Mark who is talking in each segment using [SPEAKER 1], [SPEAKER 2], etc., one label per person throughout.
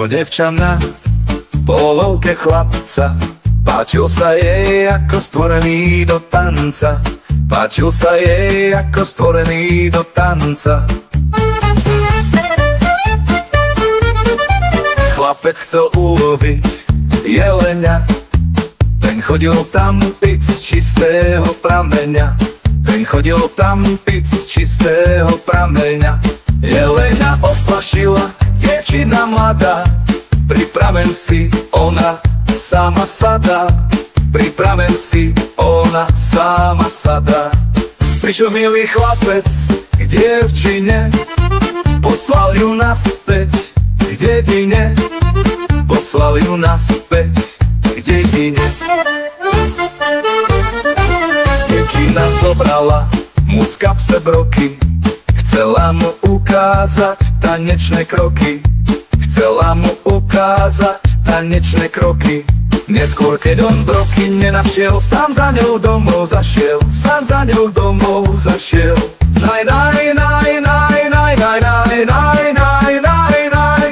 [SPEAKER 1] Išlo devča na polovke chlapca, páčil sa jej ako stvorený do tanca. Páčil sa jej ako stvorený do tanca. Chlapec chcel uloviť jelenia, ten chodil tam piť z čistého prameňa. Ten chodil tam piť z čistého prameňa. Jelenia oplašila dievčina mladá, pripraven si, ona sama sa dá. Pripraven si, ona sama sa dá. Prišiel milý chlapec k dievčine, poslal ju naspäť k dedine. Poslal ju naspäť k dedine. Dievčina zobrala mu z kapse broky, chcela mu ukázať tanečné kroky. Chcela mu ukázať tanečné kroky. Neskôr, keď on broky nenašiel, sám za ňou domov zašiel. Sám za ňou domov zašiel. Naj, naj, naj, naj, naj, naj, naj, naj, naj, naj, naj.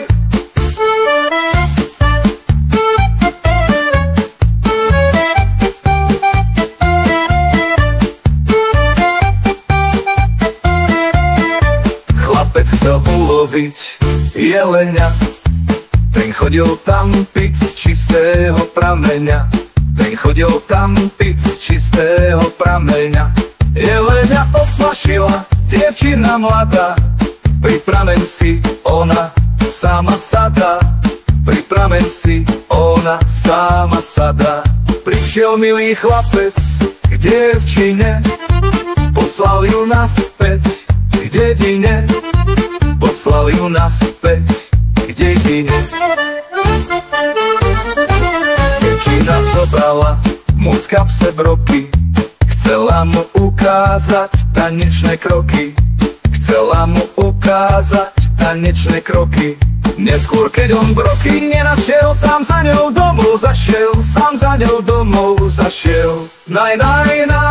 [SPEAKER 1] Chlapec chcel uloviť jelenia, ten chodil tam piť z čistého prameňa. Ten chodil tam piť z čistého prameňa. Jelenia oplašila dievčina mladá, pripraven si, ona sama sa dá. Pripraven si, ona sama sa dá. Prišiel milý chlapec k dievčine, poslal ju naspäť k dedine. Poslal ju naspäť k dedine. Dievčina zobrala mu z kapse broky, chcela mu ukázať tanečné kroky. Chcela mu ukázať tanečné kroky. Neskôr, keď on broky nenašiel, sám za ňou domov zašiel. Sám za ňou domov zašiel. Naj, naj, naj.